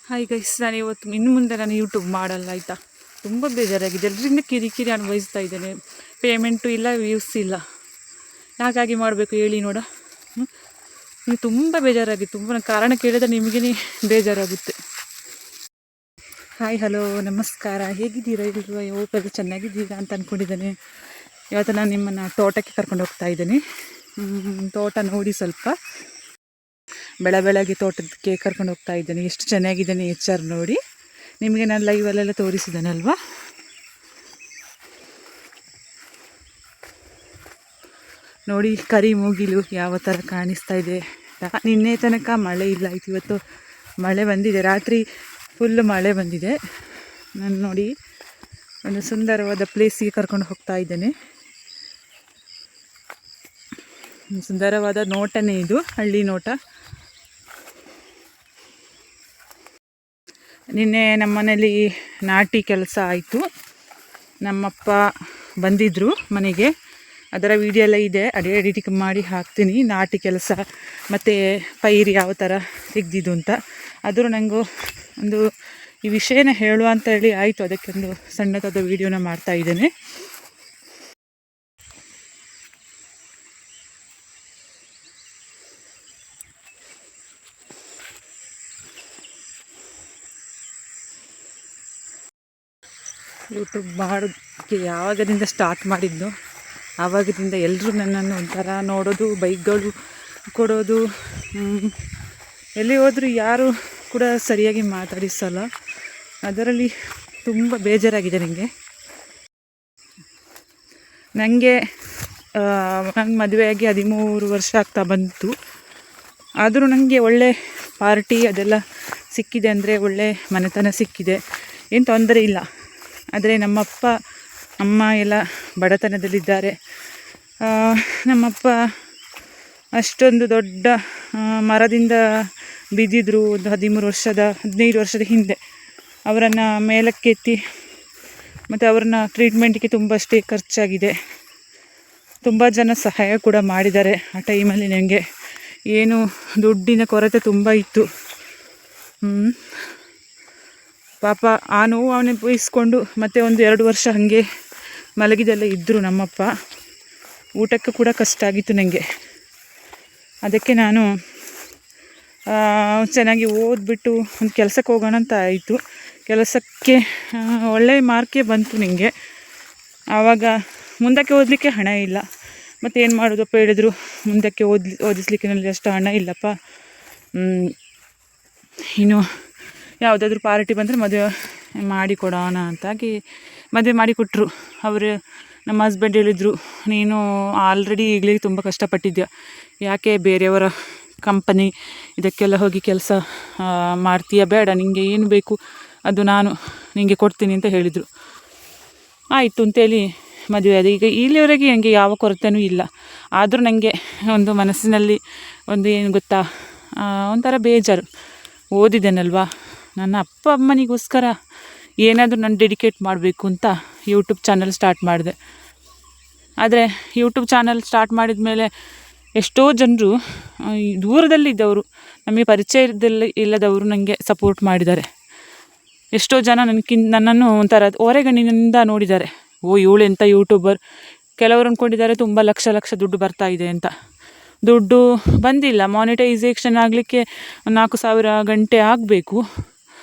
Hi guys, ನಾನು ಇವತ್ತು ಇನ್ನು ಮುಂದೆ ನಾನು ಯೂಟ್ಯೂಬ್ ಮಾಡಲ್ಲ ಆಯಿತಾ. ತುಂಬ ಬೇಜಾರಾಗಿದೆ, ಎಲ್ಲರಿಂದ ಕಿರಿಕಿರಿ ಅನುಭವಿಸ್ತಾ ಇದ್ದೇನೆ. ಪೇಮೆಂಟು ಇಲ್ಲ, ವ್ಯೂಸ್ ಇಲ್ಲ. ಯಾಕಾಗಿ ಮಾಡಬೇಕು ಹೇಳಿ ನೋಡ. ನೀವು ತುಂಬ ಬೇಜಾರಾಗಿ, ತುಂಬ ಕಾರಣ ಕೇಳಿದ್ರೆ ನಿಮಗೇ ಬೇಜಾರಾಗುತ್ತೆ. ಹಾಯ್, ಹಲೋ, ನಮಸ್ಕಾರ. ಹೇಗಿದ್ದೀರಾ ಇಲ್ವಾ? ಹೋಗೋದು ಚೆನ್ನಾಗಿದ್ದೀರಾ ಅಂತ ಅಂದ್ಕೊಂಡಿದ್ದೇನೆ. ಇವತ್ತು ನಾನು ನಿಮ್ಮನ್ನು ತೋಟಕ್ಕೆ ಕರ್ಕೊಂಡು ಹೋಗ್ತಾ ಇದ್ದೇನೆ. ತೋಟ ನೋಡಿ ಸ್ವಲ್ಪ ಬೆಳಗ್ಗೆ ತೋಟಕ್ಕೆ ಕರ್ಕೊಂಡು ಹೋಗ್ತಾ ಇದ್ದೇನೆ. ಎಷ್ಟು ಚೆನ್ನಾಗಿದ್ದೇನೆ HR ನೋಡಿ. ನಿಮಗೆ ನಾನು ಲೈವಲ್ಲೆಲ್ಲ ತೋರಿಸಿದ್ದೇನಲ್ವಾ. ನೋಡಿ ಕರಿ ಮುಗಿಲು ಯಾವ ಥರ ಕಾಣಿಸ್ತಾ ಇದೆ. ನಿನ್ನೆ ತನಕ ಮಳೆ ಇಲ್ಲ, ಆಯ್ತು ಇವತ್ತು ಮಳೆ ಬಂದಿದೆ. ರಾತ್ರಿ ಫುಲ್ ಮಳೆ ಬಂದಿದೆ. ನಾನು ನೋಡಿ ಒಂದು ಸುಂದರವಾದ ಪ್ಲೇಸಿಗೆ ಕರ್ಕೊಂಡು ಹೋಗ್ತಾ ಇದ್ದೇನೆ. ಸುಂದರವಾದ ನೋಟನೇ ಇದು, ಹಳ್ಳಿ ನೋಟ. ನಿನ್ನೆ ನಮ್ಮ ಮನೇಲಿ ನಾಟಿ ಕೆಲಸ ಆಯಿತು. ನಮ್ಮಪ್ಪ ಬಂದಿದ್ದರು ಮನೆಗೆ, ಅದರ ವಿಡಿಯೋ ಎಲ್ಲ ಇದೆ, ಎಡಿಟಿಂಗ್ ಮಾಡಿ ಹಾಕ್ತೀನಿ. ನಾಟಿ ಕೆಲಸ ಮತ್ತು ಪೈರು ಯಾವ ಥರ ತೆಗ್ದಿದ್ದು ಅಂತ. ಆದರೂ ನನಗೂ ಒಂದು ಈ ವಿಷಯನ ಹೇಳುವ ಅಂತ ಹೇಳಿ ಆಯಿತು, ಅದಕ್ಕೊಂದು ಸಣ್ಣದಾದ ವಿಡಿಯೋನ ಮಾಡ್ತಾಯಿದ್ದೇನೆ. ಯೂಟ್ಯೂಬ್ ಮಾಡೋಕ್ಕೆ ಯಾವಾಗದಿಂದ ಸ್ಟಾರ್ಟ್ ಮಾಡಿದ್ದು, ಆವಾಗದಿಂದ ಎಲ್ಲರೂ ನನ್ನನ್ನು ಒಂಥರ ನೋಡೋದು, ಬೈಕ್ಗಳು ಕೊಡೋದು. ಎಲ್ಲಿ ಹೋದರೂ ಯಾರು ಕೂಡ ಸರಿಯಾಗಿ ಮಾತಾಡಿಸಲ್ಲ. ಅದರಲ್ಲಿ ತುಂಬ ಬೇಜಾರಾಗಿದೆ ನನಗೆ ಮದುವೆಯಾಗಿ 13 ವರ್ಷ ಆಗ್ತಾ ಬಂತು. ಆದರೂ ನನಗೆ ಒಳ್ಳೆ ಪಾರ್ಟಿ ಅದೆಲ್ಲ ಸಿಕ್ಕಿದೆ, ಅಂದರೆ ಒಳ್ಳೆ ಮನೆತನ ಸಿಕ್ಕಿದೆ, ಏನು ತೊಂದರೆ ಇಲ್ಲ. ಆದರೆ ನಮ್ಮಪ್ಪ ಅಮ್ಮ ಎಲ್ಲ ಬಡತನದಲ್ಲಿದ್ದಾರೆ. ನಮ್ಮಪ್ಪ ಅಷ್ಟೊಂದು ದೊಡ್ಡ ಮರದಿಂದ ಬಿದ್ದಿದ್ರು ಒಂದು 15 ವರ್ಷದ ಹಿಂದೆ. ಅವರನ್ನು ಮೇಲಕ್ಕೆತ್ತಿ ಮತ್ತು ಅವ್ರನ್ನ ಟ್ರೀಟ್ಮೆಂಟಿಗೆ ತುಂಬ ಅಷ್ಟೇ ಖರ್ಚಾಗಿದೆ. ತುಂಬ ಜನ ಸಹಾಯ ಕೂಡ ಮಾಡಿದ್ದಾರೆ. ಆ ಟೈಮಲ್ಲಿ ನನಗೆ ಏನು ದುಡ್ಡಿನ ಕೊರತೆ ತುಂಬ ಇತ್ತು. ಪಾಪ ಆ ನೋವು ಅವನೇ ಬಯಸ್ಕೊಂಡು ಮತ್ತೆ ಒಂದು 2 ವರ್ಷ ಹಾಗೆ ಮಲಗಿದೆಲ್ಲ ಇದ್ದರು ನಮ್ಮಪ್ಪ. ಊಟಕ್ಕೆ ಕೂಡ ಕಷ್ಟ ಆಗಿತ್ತು ನನಗೆ. ಅದಕ್ಕೆ ನಾನು ಚೆನ್ನಾಗಿ ಓದ್ಬಿಟ್ಟು ಒಂದು ಕೆಲಸಕ್ಕೆ ಹೋಗೋಣ ಅಂತ ಆಯಿತು. ಕೆಲಸಕ್ಕೆ ಒಳ್ಳೆಯ ಮಾರ್ಕೇ ಬಂತು ನನಗೆ. ಆವಾಗ ಮುಂದಕ್ಕೆ ಓದಲಿಕ್ಕೆ ಹಣ ಇಲ್ಲ. ಮತ್ತು ಏನು ಮಾಡೋದಪ್ಪ ಹೇಳಿದ್ರು, ಮುಂದಕ್ಕೆ ಓದಿಸ್ಲಿಕ್ಕೆ ನನಗೆ ಅಷ್ಟು ಹಣ ಇಲ್ಲಪ್ಪ. ಇನ್ನು ಯಾವುದಾದ್ರೂ ಪಾರ್ಟಿ ಬಂದರೆ ಮದುವೆ ಮಾಡಿಕೊಡೋಣ ಅಂತಾಗಿ ಮದುವೆ ಮಾಡಿಕೊಟ್ರು. ಅವರು ನಮ್ಮ ಹಸ್ಬೆಂಡ್ ಹೇಳಿದರು, ನೀನು ಆಲ್ರೆಡಿ ಈಗಲೇ ತುಂಬ ಕಷ್ಟಪಟ್ಟಿದ್ಯಾ, ಯಾಕೆ ಬೇರೆಯವರ ಕಂಪನಿ ಇದಕ್ಕೆಲ್ಲ ಹೋಗಿ ಕೆಲಸ ಮಾಡ್ತೀಯ, ಬೇಡ, ನಿನಗೆ ಏನು ಬೇಕು ಅದು ನಾನು ನಿನಗೆ ಕೊಡ್ತೀನಿ ಅಂತ ಹೇಳಿದರು. ಆಯಿತು ಅಂತೇಳಿ ಮದುವೆ ಆದ. ಈಗ ಇಲ್ಲಿವರೆಗೆ ನನಗೆ ಯಾವ ಕೊರತೆಯೂ ಇಲ್ಲ. ಆದರೂ ನನಗೆ ಒಂದು ಮನಸ್ಸಿನಲ್ಲಿ ಒಂದು ಏನು ಗೊತ್ತಾ, ಒಂಥರ ಬೇಜಾರು. ಓದಿದ್ದೇನಲ್ವಾ, ನನ್ನ ಅಪ್ಪ ಅಮ್ಮನಿಗೋಸ್ಕರ ಏನಾದರೂ ನಾನು ಡೆಡಿಕೇಟ್ ಮಾಡಬೇಕು ಅಂತ ಯೂಟ್ಯೂಬ್ ಚಾನಲ್ ಸ್ಟಾರ್ಟ್ ಮಾಡಿದೆ. ಆದರೆ ಯೂಟ್ಯೂಬ್ ಚಾನಲ್ ಸ್ಟಾರ್ಟ್ ಮಾಡಿದ ಮೇಲೆ ಎಷ್ಟೋ ಜನರು ದೂರದಲ್ಲಿದ್ದವರು, ನಮಗೆ ಪರಿಚಯ ಇಲ್ಲದವರು ನನಗೆ ಸಪೋರ್ಟ್ ಮಾಡಿದ್ದಾರೆ. ಎಷ್ಟೋ ಜನ ನನ್ನನ್ನು ಒಂಥರ ಹೊರಗಣ್ಣಿನಿಂದ ನೋಡಿದ್ದಾರೆ. ಇವಳು ಎಂಥ ಯೂಟ್ಯೂಬರ್. ಕೆಲವರು ಅಂದ್ಕೊಂಡಿದ್ದಾರೆ ತುಂಬ ಲಕ್ಷ ದುಡ್ಡು ಬರ್ತಾ ಇದೆ ಅಂತ. ದುಡ್ಡು ಬಂದಿಲ್ಲ. ಮಾನಿಟೈಸೇಷನ್ ಆಗಲಿಕ್ಕೆ 4,000 ಗಂಟೆ ಆಗಬೇಕು.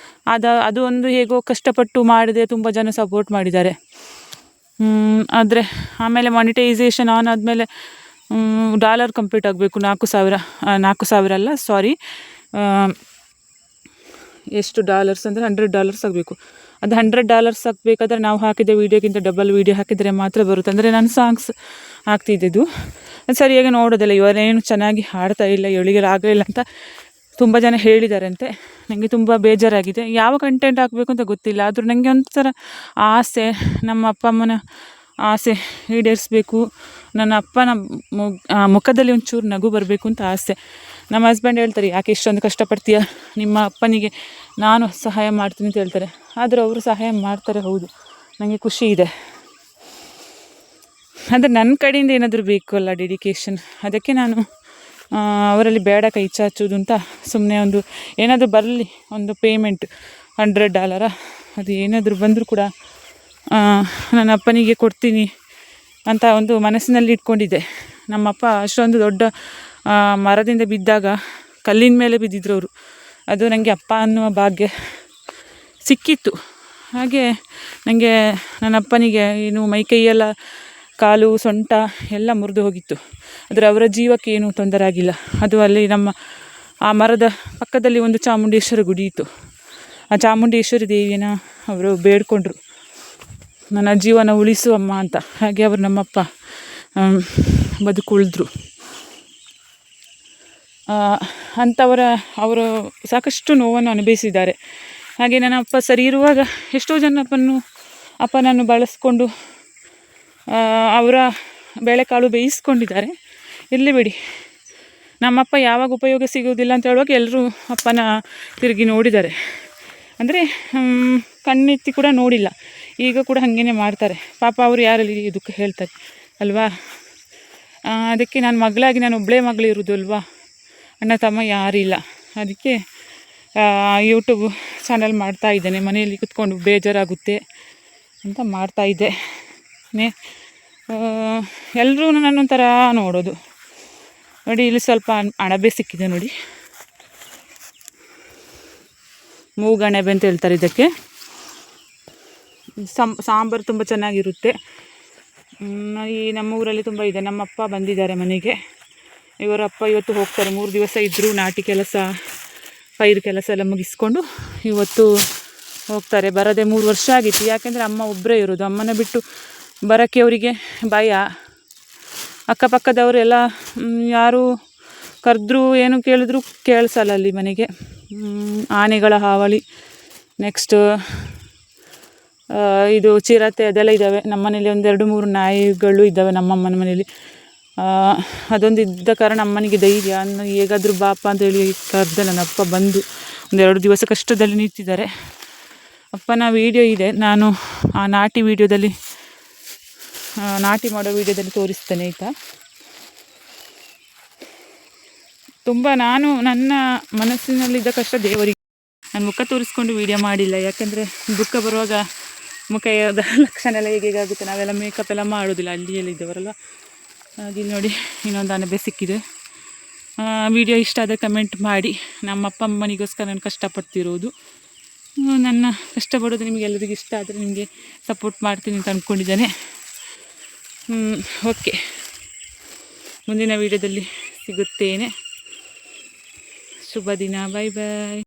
ಅದು ಒಂದು ಹೇಗೋ ಕಷ್ಟಪಟ್ಟು ಮಾಡಿದೆ, ತುಂಬ ಜನ ಸಪೋರ್ಟ್ ಮಾಡಿದ್ದಾರೆ. ಆದರೆ ಆಮೇಲೆ ಮಾನಿಟೈಸೇಷನ್ ಆನ್ ಆದಮೇಲೆ $1 ಕಂಪ್ಲೀಟ್ ಆಗಬೇಕು. 4,000 ಅಲ್ಲ, ಸಾರಿ, ಎಷ್ಟು ಡಾಲರ್ಸ್ ಅಂದರೆ $100 ಆಗಬೇಕು. ಅದು $100 ಆಗಬೇಕಾದ್ರೆ ನಾವು ಹಾಕಿದ ವೀಡಿಯೋಗಿಂತ ಡಬಲ್ ವೀಡಿಯೋ ಹಾಕಿದರೆ ಮಾತ್ರ ಬರುತ್ತೆ. ಅಂದರೆ ನಾನು ಸಾಂಗ್ಸ್ ಹಾಕ್ತಿದ್ದು ಅದು ಸರಿಯಾಗಿ ನೋಡೋದಿಲ್ಲ. ಇವರೇನು ಚೆನ್ನಾಗಿ ಹಾಡ್ತಾ ಇಲ್ಲ, ಇವಳಿಗೆ ರಾಗ ಇಲ್ಲ ಅಂತ ತುಂಬ ಜನ ಹೇಳಿದಾರಂತೆ. ನನಗೆ ತುಂಬ ಬೇಜಾರಾಗಿದೆ. ಯಾವ ಕಂಟೆಂಟ್ ಹಾಕಬೇಕು ಅಂತ ಗೊತ್ತಿಲ್ಲ. ಆದರೂ ನನಗೆ ಒಂಥರ ಆಸೆ, ನಮ್ಮ ಅಪ್ಪ ಅಮ್ಮನ ಆಸೆ ಈಡೇರಿಸಬೇಕು, ನನ್ನ ಅಪ್ಪನ ಮುಖದಲ್ಲಿ ಒಂಚೂರು ನಗು ಬರಬೇಕು ಅಂತ ಆಸೆ. ನಮ್ಮ ಹಸ್ಬೆಂಡ್ ಹೇಳ್ತಾರೆ, ಯಾಕೆ ಇಷ್ಟೊಂದು ಕಷ್ಟಪಡ್ತೀಯ, ನಿಮ್ಮ ಅಪ್ಪನಿಗೆ ನಾನು ಸಹಾಯ ಮಾಡ್ತೀನಿ ಅಂತ ಹೇಳ್ತಾರೆ. ಆದರೂ ಅವರು ಸಹಾಯ ಮಾಡ್ತಾರೆ, ಹೌದು, ನನಗೆ ಖುಷಿ ಇದೆ. ಅಂದರೆ ನನ್ನ ಕಡೆಯಿಂದ ಏನಾದರೂ ಬೇಕು ಅಲ್ಲ, ಡೆಡಿಕೇಶನ್. ಅದಕ್ಕೆ ನಾನು ಅವರಲ್ಲಿ ಬೇಡ ಕೈ ಚಾಚೋದು ಅಂತ ಸುಮ್ಮನೆ ಒಂದು ಏನಾದರೂ ಬರಲಿ, ಒಂದು ಪೇಮೆಂಟ್ $100 ಅದು ಏನಾದರೂ ಬಂದರೂ ಕೂಡ ನನ್ನ ಅಪ್ಪನಿಗೆ ಕೊಡ್ತೀನಿ ಅಂತ ಒಂದು ಮನಸ್ಸಿನಲ್ಲಿ ಇಟ್ಕೊಂಡಿದ್ದೆ. ನಮ್ಮಪ್ಪ ಅಷ್ಟೊಂದು ದೊಡ್ಡ ಮರದಿಂದ ಬಿದ್ದಾಗ ಕಲ್ಲಿನ ಮೇಲೆ ಬಿದ್ದಿದ್ರು ಅವರು. ಅದು ನನಗೆ ಅಪ್ಪ ಅನ್ನುವ ಭಾಗ್ಯ ಸಿಕ್ಕಿತ್ತು. ಹಾಗೆ ನನಗೆ ನನ್ನ ಅಪ್ಪನಿಗೆ ಏನು ಮೈಕೈಯೆಲ್ಲ ಕಾಲು ಸೊಂಟ ಎಲ್ಲ ಮುರಿದು ಹೋಗಿತ್ತು. ಆದರೆ ಅವರ ಜೀವಕ್ಕೆ ಏನೂ ತೊಂದರೆ ಆಗಿಲ್ಲ. ಅದು ಅಲ್ಲಿ ನಮ್ಮ ಆ ಮರದ ಪಕ್ಕದಲ್ಲಿ ಒಂದು ಚಾಮುಂಡೇಶ್ವರಿ ಗುಡಿ ಇತ್ತು. ಆ ಚಾಮುಂಡೇಶ್ವರಿ ದೇವಿಯನ್ನು ಅವರು ಬೇಡ್ಕೊಂಡ್ರು, ನನ್ನ ಜೀವನ ಉಳಿಸುವಮ್ಮ ಅಂತ. ಹಾಗೆ ಅವರು ನಮ್ಮಪ್ಪ ಬದುಕುಳಿದ್ರು. ಅವರು ಸಾಕಷ್ಟು ನೋವನ್ನು ಅನುಭವಿಸಿದ್ದಾರೆ. ಹಾಗೆ ನನ್ನ ಅಪ್ಪ ಸರಿ ಇರುವಾಗ ಎಷ್ಟೋ ಜನ ಅಪ್ಪನನ್ನು ಬಳಸ್ಕೊಂಡು ಅವರ ಬೇಳೆಕಾಳು ಬೇಯಿಸ್ಕೊಂಡಿದ್ದಾರೆ. ಇರಲಿ ಬಿಡಿ, ನಮ್ಮಪ್ಪ ಯಾವಾಗ ಉಪಯೋಗ ಸಿಗೋದಿಲ್ಲ ಅಂತ ಹೇಳುವಾಗ ಎಲ್ಲರೂ ಅಪ್ಪನ ತಿರುಗಿ ನೋಡಿದ್ದಾರೆ. ಅಂದರೆ ಕಣ್ಣೆತ್ತಿ ಕೂಡ ನೋಡಿಲ್ಲ. ಈಗ ಕೂಡ ಹಾಗೇ ಮಾಡ್ತಾರೆ ಪಾಪ. ಅವರು ಯಾರಲ್ಲಿ ದುಃಖ ಹೇಳ್ತಾರೆ ಅಲ್ವಾ. ಅದಕ್ಕೆ ನಾನು ಒಬ್ಬಳೇ ಮಗಳು ಇರೋದು ಅಲ್ವಾ, ಅಣ್ಣ ತಮ್ಮ ಯಾರಿಲ್ಲ. ಅದಕ್ಕೆ ಯೂಟ್ಯೂಬ್ ಚಾನಲ್ ಮಾಡ್ತಾಯಿದ್ದೇನೆ. ಮನೆಯಲ್ಲಿ ಕೂತ್ಕೊಂಡು ಬೇಜಾರಾಗುತ್ತೆ ಅಂತ ಮಾಡ್ತಾಯಿದ್ದೆ. ಎಲ್ಲರೂ ನನ್ನೊಂಥರ ನೋಡೋದು ನೋಡಿ. ಇಲ್ಲಿ ಸ್ವಲ್ಪ ಅಣಬೆ ಸಿಕ್ಕಿದೆ ನೋಡಿ, ಮೂಗಣಬೆ ಅಂತ ಹೇಳ್ತಾರೆ ಇದಕ್ಕೆ. ಸಾಂಬಾರು ತುಂಬ ಚೆನ್ನಾಗಿರುತ್ತೆ. ಈ ನಮ್ಮ ಊರಲ್ಲಿ ತುಂಬ ಇದೆ. ನಮ್ಮಪ್ಪ ಬಂದಿದ್ದಾರೆ ಮನೆಗೆ. ಇವರ ಅಪ್ಪ ಇವತ್ತು ಹೋಗ್ತಾರೆ. 3 ದಿವಸ ಇದ್ದರು. ನಾಟಿ ಕೆಲಸ, ಪೈರು ಕೆಲಸ ಎಲ್ಲ ಮುಗಿಸ್ಕೊಂಡು ಇವತ್ತು ಹೋಗ್ತಾರೆ. ಬರದೆ 3 ವರ್ಷ ಆಗಿತ್ತು. ಯಾಕೆಂದರೆ ಅಮ್ಮ ಒಬ್ಬರೇ ಇರೋದು. ಅಮ್ಮನ ಬಿಟ್ಟು ಬರೋಕ್ಕೆ ಅವರಿಗೆ ಭಯ. ಅಕ್ಕಪಕ್ಕದವರು ಎಲ್ಲ ಯಾರು ಕರೆದ್ರೂ ಏನು ಕೇಳಿದ್ರು ಕೇಳಿಸಲ್ಲ ಅಲ್ಲಿ ಮನೆಗೆ. ಆನೆಗಳ ಹಾವಳಿ, ನೆಕ್ಸ್ಟ್ ಇದು ಚಿರತೆ ಅದೆಲ್ಲ ಇದ್ದಾವೆ. ನಮ್ಮ ಮನೇಲಿ 1-2-3 ನಾಯಿಗಳು ಇದ್ದಾವೆ ನಮ್ಮಮ್ಮನ ಮನೇಲಿ. ಅದೊಂದು ಇದ್ದ ಕಾರಣ ಅಮ್ಮನಿಗೆ ಧೈರ್ಯ, ಹೇಗಾದರೂ ಬಾಪ ಅಂತೇಳಿ ಕರೆದ. ನನ್ನ ಅಪ್ಪ ಬಂದು 1-2 ದಿವಸ ಕಷ್ಟದಲ್ಲಿ ನಿಂತಿದ್ದಾರೆ. ಅಪ್ಪನ ವೀಡಿಯೋ ಇದೆ, ನಾನು ಆ ನಾಟಿ ಮಾಡೋ ವೀಡಿಯೋದಲ್ಲಿ ತೋರಿಸ್ತೇನೆ ಆಯಿತಾ. ತುಂಬ ನನ್ನ ಮನಸ್ಸಿನಲ್ಲಿದ್ದ ಕಷ್ಟ ದೇವರಿಗೆ ನಾನು ಮುಖ ತೋರಿಸ್ಕೊಂಡು ವೀಡಿಯೋ ಮಾಡಿಲ್ಲ. ಯಾಕೆಂದರೆ ದುಃಖ ಬರುವಾಗ ಮುಖದ ಲಕ್ಷಣ ಎಲ್ಲ ಹೇಗಾಗುತ್ತೆ. ನಾವೆಲ್ಲ ಮೇಕಪ್ ಎಲ್ಲ ಮಾಡೋದಿಲ್ಲ, ಹಳ್ಳಿಯಲ್ಲಿದ್ದವರಲ್ಲ. ಹಾಗೆ ನೋಡಿ, ಇನ್ನೊಂದು ಅಣಬೆ ಸಿಕ್ಕಿದೆ. ವಿಡಿಯೋ ಇಷ್ಟ ಆದರೆ ಕಮೆಂಟ್ ಮಾಡಿ. ನಮ್ಮ ಅಪ್ಪ ಅಮ್ಮನಿಗೋಸ್ಕರ ನಾನು ಕಷ್ಟಪಡ್ತಿರೋದು. ನನ್ನ ಕಷ್ಟಪಡೋದು ನಿಮಗೆ ಎಲ್ಲರಿಗೂ ಇಷ್ಟ ಆದರೆ ನಿಮಗೆ ಸಪೋರ್ಟ್ ಮಾಡ್ತೀನಿ ಅಂತ ಅಂದ್ಕೊಂಡಿದ್ದೇನೆ. ಓಕೆ, ಮುಂದಿನ ವೀಡಿಯೋದಲ್ಲಿ ಸಿಗುತ್ತೇನೆ. ಶುಭ ದಿನ. ಬಾಯ್ ಬಾಯ್.